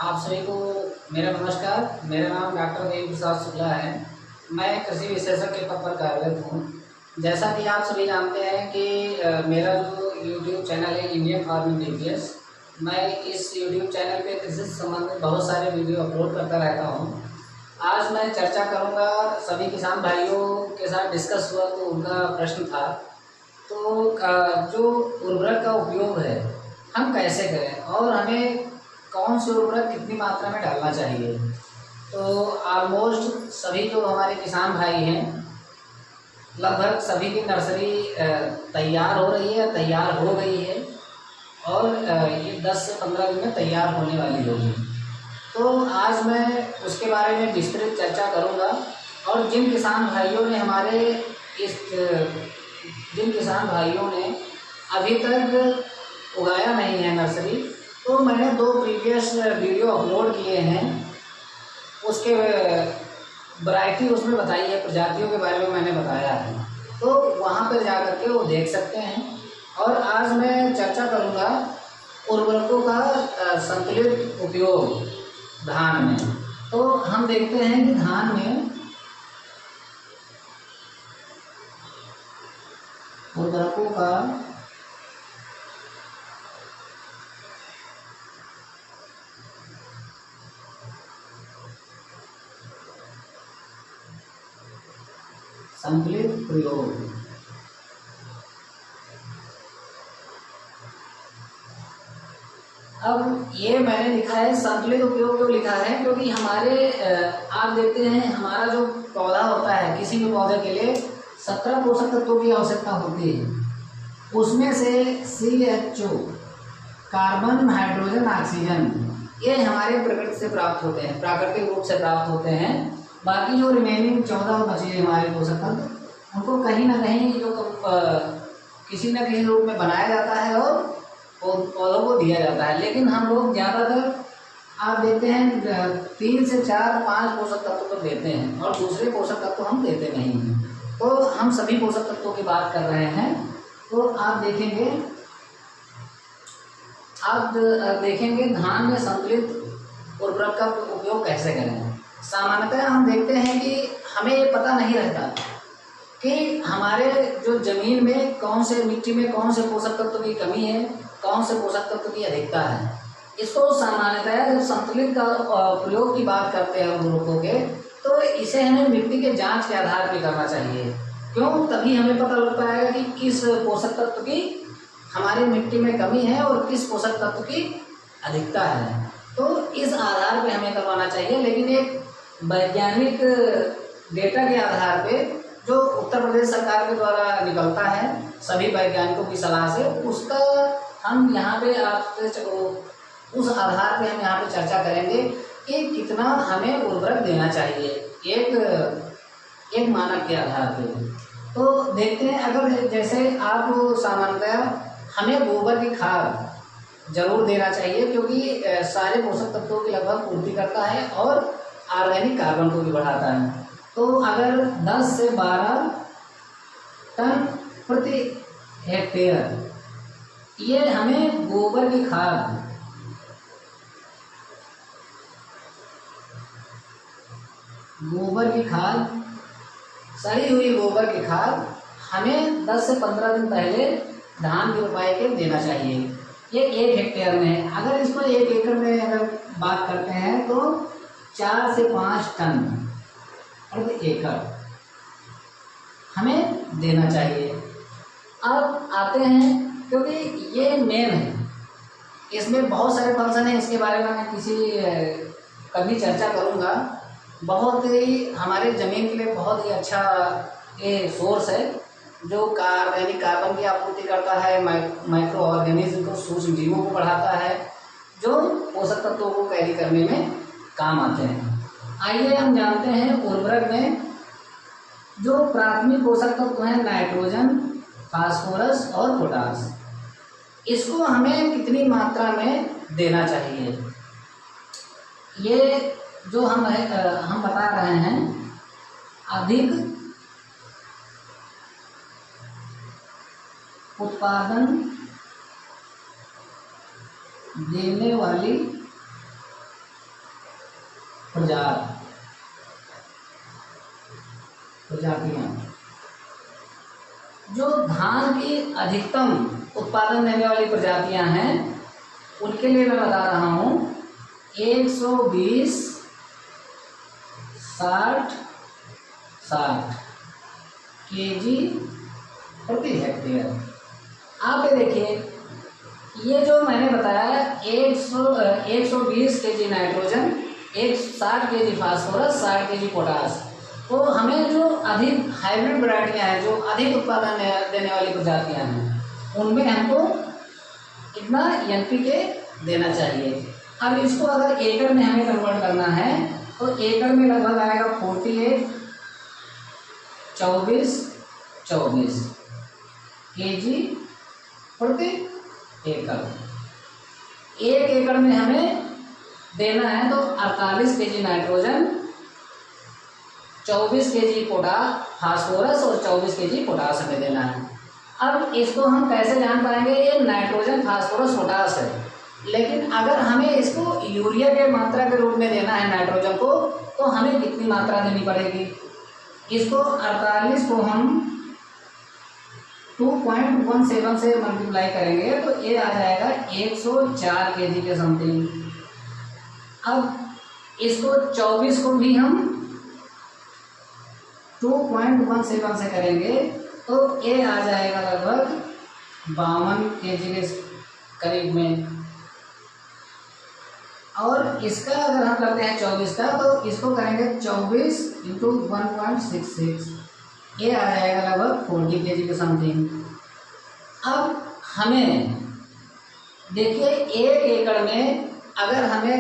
आप सभी को मेरा नमस्कार। मेरा नाम डॉक्टर देव प्रसाद शुक्ला है। मैं कृषि विशेषज्ञ के पद पर कार्यरत हूँ। जैसा कि आप सभी जानते हैं कि मेरा जो यूट्यूब चैनल है इंडियन फार्मिंग डीपीएस, मैं इस यूट्यूब चैनल पे कृषि से संबंधित बहुत सारे वीडियो अपलोड करता रहता हूँ। आज मैं चर्चा करूँगा, सभी किसान भाइयों के साथ डिस्कस हुआ तो उनका प्रश्न था। तो जो उर्वरक का उपयोग है हम कैसे करें और हमें कौन से उर्वरक कितनी मात्रा में डालना चाहिए। तो ऑलमोस्ट सभी जो हमारे किसान भाई हैं, लगभग सभी की नर्सरी तैयार हो रही है, तैयार हो गई है और ये 10 से 15 दिन में तैयार होने वाली होगी। तो आज मैं उसके बारे में विस्तृत चर्चा करूंगा। और जिन किसान भाइयों ने अभी तक उगाया नहीं है नर्सरी, तो मैंने 2 प्रीवियस वीडियो अपलोड किए हैं। उसके वैरायटी उसमें बताई है, प्रजातियों के बारे में मैंने बताया है, तो वहाँ पर जा कर के वो देख सकते हैं। और आज मैं चर्चा करूँगा उर्वरकों का संतुलित उपयोग धान में। तो हम देखते हैं कि धान में उर्वरकों का संतुलित प्रयोग। अब ये मैंने लिखा है संतुलित उपयोग, क्यों लिखा है? क्योंकि आप देखते हैं हमारा जो पौधा होता है, किसी भी पौधे के लिए 17 पोषक तत्वों की आवश्यकता होती है। उसमें से CHO, कार्बन, हाइड्रोजन, ऑक्सीजन, ये हमारे प्रकृति से प्राप्त होते हैं, प्राकृतिक रूप से प्राप्त होते हैं। बाकी जो रिमेनिंग 14 बचे हमारे पोषक तत्व, उनको कहीं ना कहीं किसी न किसी रूप में बनाया जाता है और पौधों को दिया जाता है। लेकिन हम लोग ज़्यादातर आप देते हैं 3 से 4 5 पोषक तत्व तो देते हैं और दूसरे पोषक तत्व हम देते नहीं हैं। तो हम सभी पोषक तत्वों की बात कर रहे हैं। तो आप देखेंगे धान में संतुलित उर्वरक का उपयोग कैसे करें। सामान्यतः हम देखते हैं कि हमें ये पता नहीं रहता कि हमारे जो जमीन में मिट्टी में कौन से पोषक तत्व की कमी है, कौन से पोषक तत्व की अधिकता है। इसको सामान्यतः जब संतुलित का प्रयोग की बात करते हैं उर्वरकों के, तो इसे हमें मिट्टी के जांच के आधार पर करना चाहिए। क्यों? तभी हमें पता लग पाएगा कि किस पोषक तत्व की हमारी मिट्टी में कमी है और किस पोषक तत्व की अधिकता है। तो इस आधार पे हमें करवाना चाहिए। लेकिन एक वैज्ञानिक डेटा के आधार पे जो उत्तर प्रदेश सरकार के द्वारा निकलता है सभी वैज्ञानिकों की सलाह से, उसका हम यहाँ पे उस आधार पे हम यहाँ पे चर्चा करेंगे कि कितना हमें उर्वरक देना चाहिए एक मानक के आधार पे। तो देखते हैं, अगर जैसे आप सामान्यतः हमें गोबर की खाद जरूर देना चाहिए, क्योंकि सारे पोषक तत्वों की लगभग पूर्ति करता है और ऑर्गेनिक कार्बन को भी बढ़ाता है। तो अगर 10 से 12 टन प्रति हेक्टेयर ये हमें गोबर की खाद सड़ी हुई गोबर की खाद हमें 10 से 15 दिन पहले धान की रोपाई के देना चाहिए। ये 1 हेक्टेयर में है। अगर इसको 1 एकड़ में अगर बात करते हैं तो 4 से 5 टन प्रति एकड़ हमें देना चाहिए। अब आते हैं, क्योंकि ये मेन है, इसमें बहुत सारे फंक्शन हैं, इसके बारे में मैं कभी चर्चा करूँगा। बहुत ही हमारे ज़मीन के लिए बहुत ही अच्छा ये सोर्स है, जो ऑर्गेनिक कार्बन की आपूर्ति करता है, माइक्रो ऑर्गेनिज्म को, सूक्ष्म जीवों को बढ़ाता है, जो पोषक तत्वों को कैरी करने में काम आते हैं। आइए हम जानते हैं उर्वरक में जो प्राथमिक पोषक तत्व हैं नाइट्रोजन, फास्फोरस और पोटास, इसको हमें कितनी मात्रा में देना चाहिए। ये जो हम बता रहे हैं, अधिक उत्पादन देने वाली प्रजातियां जो धान की अधिकतम उत्पादन देने वाली प्रजातियां हैं उनके लिए मैं बता रहा हूं 120 60 केजी प्रति हेक्टेयर। आप ये देखिए, ये जो मैंने बताया 120 KG nitrogen, 60 KG phosphorus, 60 KG potash, तो हमें जो अधिक हाइब्रिड वैरायटियाँ हैं, जो अधिक उत्पादन देने वाली प्रजातियाँ हैं, उनमें हमको इतना NPK देना चाहिए। अब इसको अगर एकड़ में हमें कन्वर्ट करना है तो एकड़ में लगभग आएगा 48 24 केजी प्रति एकड़। एक एकड़ में हमें देना है तो 48 केजी नाइट्रोजन, 24 केजी फास्फोरस और 24 केजी पोटास हमें देना है। अब इसको हम कैसे जान पाएंगे ये नाइट्रोजन, फास्फोरस, पोटास है, लेकिन अगर हमें इसको यूरिया के मात्रा के रूप में देना है नाइट्रोजन को, तो हमें कितनी मात्रा देनी पड़ेगी? इसको 48 को हम 2.17 से मल्टीप्लाई करेंगे तो ये आ जाएगा 104 केजी के समथिंग। अब इसको 24 को भी हम 2.17 से करेंगे तो ये आ जाएगा लगभग 52 केजी के करीब में। और इसका अगर हम करते हैं 24 का तो इसको करेंगे 24 इंटू 1.66, ये आ जाएगा लगभग 40 केजी के समथिंग। अब हमें देखिए एक एकड़ में अगर हमें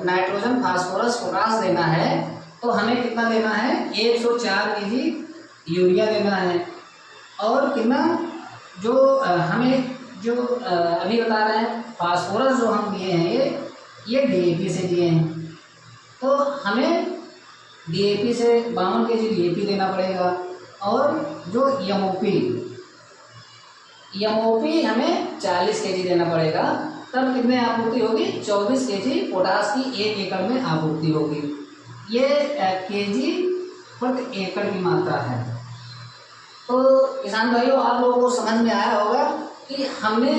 नाइट्रोजन, फास्फोरस, पोटास देना है तो हमें कितना देना है? 104 केजी यूरिया देना है। और कितना जो हमें जो अभी बता रहे हैं फास्फोरस जो हम दिए हैं ये DAP से दिए हैं, तो हमें DAP से 52 केजी DAP देना पड़ेगा। और जो MOP हमें 40 केजी देना पड़ेगा। तब कितने आपूर्ति होगी? 24 केजी पोटास की एक एकड़ में आपूर्ति होगी। ये केजी प्रति एकड़ की मात्रा है। तो किसान भाइयों, आप लोगों को समझ में आया होगा कि हमने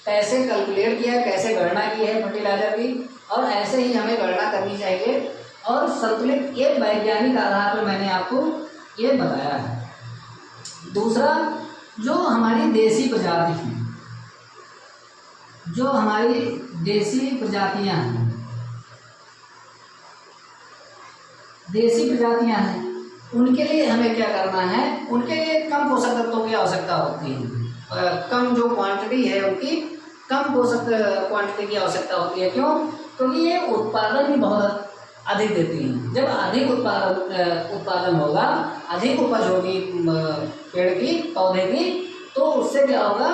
कैसे कैलकुलेट किया है, कैसे गणना की है फर्टिलाइजर की, और ऐसे ही हमें गणना करनी चाहिए। और संतुलित एक वैज्ञानिक आधार पर मैंने आपको ये बताया है। दूसरा, जो हमारी देसी प्रजाति हैं, जो हमारी देसी प्रजातियां हैं, उनके लिए हमें क्या करना है? उनके लिए कम पोषक तत्वों की आवश्यकता होती है। कम जो क्वांटिटी है उनकी कम पोषक क्वांटिटी की आवश्यकता होती है। क्यों? क्योंकि ये उत्पादन भी बहुत अधिक देती हैं। जब अधिक उत्पादन होगा, अधिक उपज होगी पेड़ की, पौधे की, तो उससे क्या होगा?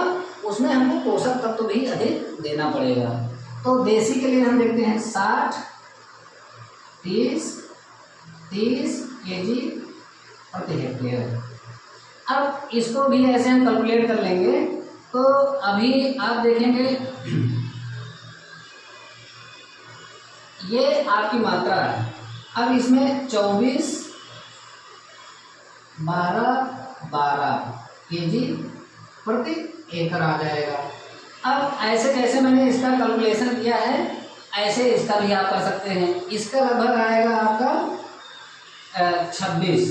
उसमें हमको पोषक तत्व भी अधिक देना पड़ेगा। तो देसी के लिए हम देखते हैं 60 30 केजी प्रति हेक्टेयर। अब इसको भी ऐसे हम कैलकुलेट कर लेंगे तो अभी आप देखेंगे ये आपकी मात्रा है। अब इसमें 24 12 केजी प्रति एकड़ आ जाएगा। अब ऐसे जैसे मैंने इसका कैलकुलेशन किया है ऐसे इसका भी आप कर सकते हैं। इसका लगभग आएगा आपका 26,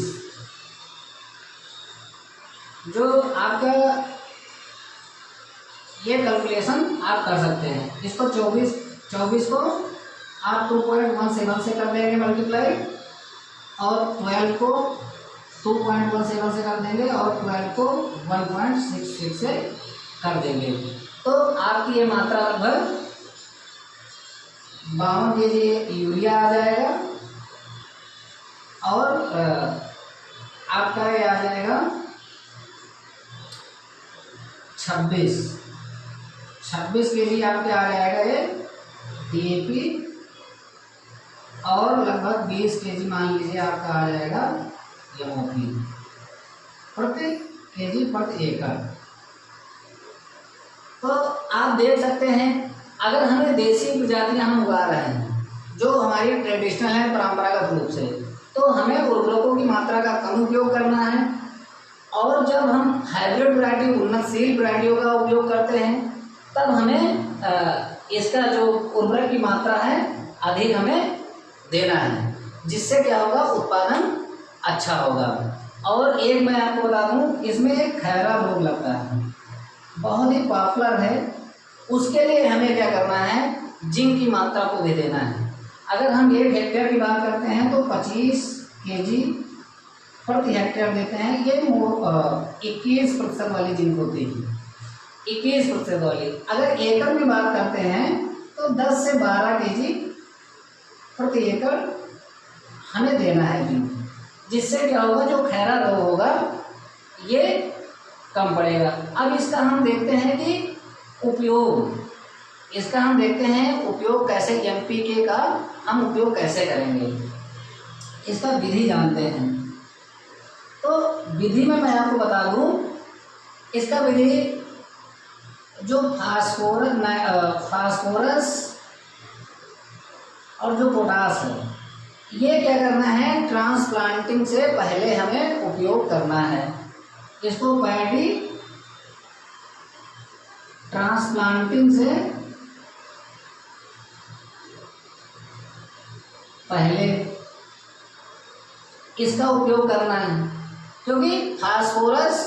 जो आपका ये कैलकुलेशन आप कर सकते हैं। इसको 24 को आप 2.17 से कर देंगे मल्टीप्लाई, और 12 को 2.17 से कर देंगे, और 12 को 1.66 से कर देंगे। तो आपकी ये मात्रा लगभग 52 केजी यूरिया आ जाएगा, और आपका ये आ जाएगा 26 केजी आपके आ जाएगा ये DAP, और लगभग 20 केजी मान लीजिए आपका आ जाएगा MOP प्रति केजी प्रति एकड़। तो आप देख सकते हैं, अगर हमें देसी प्रजातियां हम उगा रहे हैं जो हमारी ट्रेडिशनल है परंपरागत रूप से, तो हमें उर्वरकों की मात्रा का कम उपयोग करना है। और जब हम हाइब्रिड वैरायटी, उन्नतशील वैरायटियों का उपयोग करते हैं, तब हमें इसका जो उर्वरक की मात्रा है अधिक हमें देना है, जिससे क्या होगा, उत्पादन अच्छा होगा। और एक मैं आपको बता दूं, इसमें एक खैरा रोग लगता है, बहुत ही पॉपुलर है। उसके लिए हमें क्या करना है, जिंक की मात्रा को भी देना है। अगर हम 1 हेक्टेयर की बात करते हैं तो 25 kg प्रति हेक्टेयर देते हैं। ये 21% वाली जिंक होती है, 21% वाली। अगर एकड़ में बात करते हैं तो 10 से 12 kg प्रति एकड़ हमें देना है जिंक, जिससे क्या होगा, जो खैरा रोग होगा ये कम पड़ेगा। अब इसका हम देखते हैं कि उपयोग, इसका हम देखते हैं उपयोग कैसे, NPK का हम उपयोग कैसे करेंगे, इसका विधि जानते हैं। तो विधि में मैं आपको बता दूं, इसका विधि जो फास्फोरस और जो पोटास है, ये क्या करना है, ट्रांसप्लांटिंग से पहले हमें उपयोग करना है। इसको पैडी ट्रांसप्लांटिंग से पहले इसका उपयोग करना है, क्योंकि फास्फोरस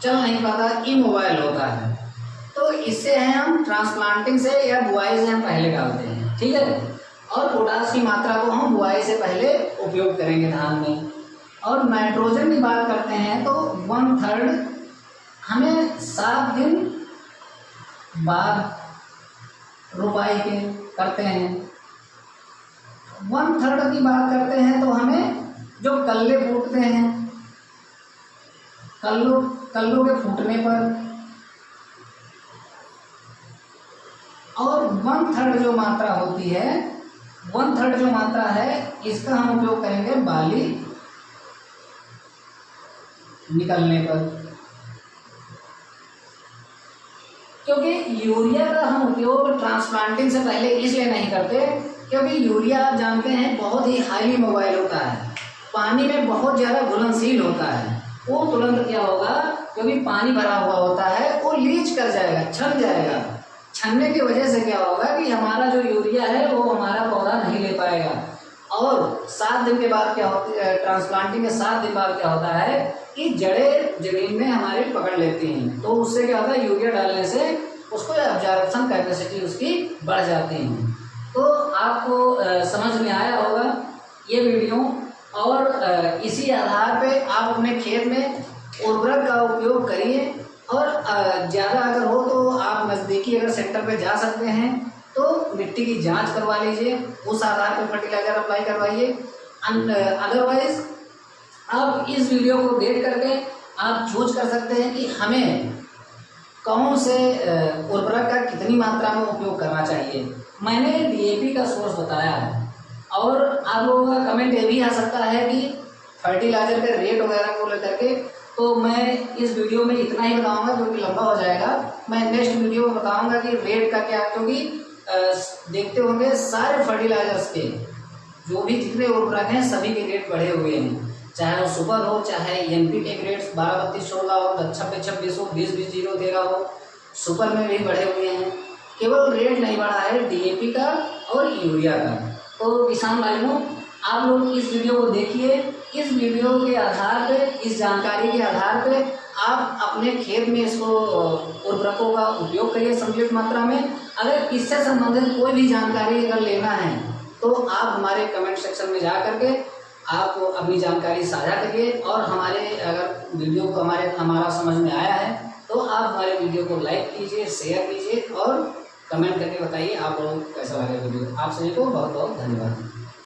चल नहीं पाता, इमोबाइल होता है। तो इससे है हम ट्रांसप्लांटिंग से या बुआई से हम पहले डालते हैं, ठीक है। और पोटास की मात्रा को हम बुआई से पहले उपयोग करेंगे धान में। और नाइट्रोजन की बात करते हैं तो 1/3 हमें 7 दिन बाद रोपाई के करते हैं। 1/3 की बात करते हैं तो हमें जो कल्ले फूटते हैं, कल्लों के फूटने पर, और 1/3 जो मात्रा होती है, 1/3 जो मात्रा है, इसका हम उपयोग करेंगे बाली निकलने पर। क्योंकि यूरिया का हम उपयोग ट्रांसप्लांटिंग से पहले इसलिए नहीं करते, क्योंकि यूरिया आप जानते हैं बहुत ही हाईली मोबाइल होता है, पानी में बहुत ज़्यादा घुलनशील होता है। वो तुरंत क्या होगा, क्योंकि पानी भरा हुआ होता है, वो लीच कर जाएगा, छन जाएगा। छनने की वजह से क्या होगा कि हमारा जो यूरिया है वो हमारा पौधा नहीं ले पाएगा। और 7 दिन के बाद क्या होती है, ट्रांसप्लांटिंग के 7 दिन बाद क्या होता है कि जड़ें जमीन में हमारे पकड़ लेती हैं, तो उससे क्या होता है, यूरिया डालने से उसको एब्जॉर्प्शन कैपेसिटी उसकी बढ़ जाती है। तो आपको समझ में आया होगा ये वीडियो, और इसी आधार पे आप अपने खेत में उर्वरक का उपयोग करिए। और ज़्यादा अगर हो तो आप नज़दीकी अगर सेंटर पे जा सकते हैं तो मिट्टी की जांच करवा लीजिए, उस आधार पर फर्टिलाइजर अप्लाई करवाइए। अदरवाइज आप इस वीडियो को देख करके आप चूज कर सकते हैं कि हमें कौन से उर्वरक का कितनी मात्रा में उपयोग करना चाहिए। मैंने DAP का सोर्स बताया है, और आप लोगों का कमेंट ये भी आ सकता है कि फर्टिलाइजर के रेट वगैरह को लेकर के। तो मैं इस वीडियो में इतना ही बताऊंगा, क्योंकि लंबा हो जाएगा। मैं नेक्स्ट वीडियो में बताऊंगा कि रेट का क्या, क्योंकि देखते होंगे सारे फर्टिलाइजर्स के जो भी जितने उर्वरक हैं सभी के रेट बढ़े हुए हैं, चाहे वो सुपर हो, चाहे NPK ग्रेड्स 12-32-16 हो, 26-26 हो, 20-20-13 हो, सुपर में भी बढ़े हुए हैं। केवल रेट नहीं बढ़ा है DAP का और यूरिया का। तो किसान भाइयों, आप लोग इस वीडियो को देखिए। इस वीडियो के आधार पे, इस जानकारी के आधार पे आप अपने खेत में इसको उर्वरकों का उपयोग करिए संतुलित मात्रा में। अगर इससे संबंधित कोई भी जानकारी अगर लेना है तो आप हमारे कमेंट सेक्शन में जा करके आप अपनी जानकारी साझा करिए। और हमारे अगर वीडियो को हमारा समझ में आया है तो आप हमारे वीडियो को लाइक कीजिए, शेयर कीजिए और कमेंट करके बताइए आप लोगों को कैसा लगा वीडियो। आप सभी को बहुत बहुत धन्यवाद।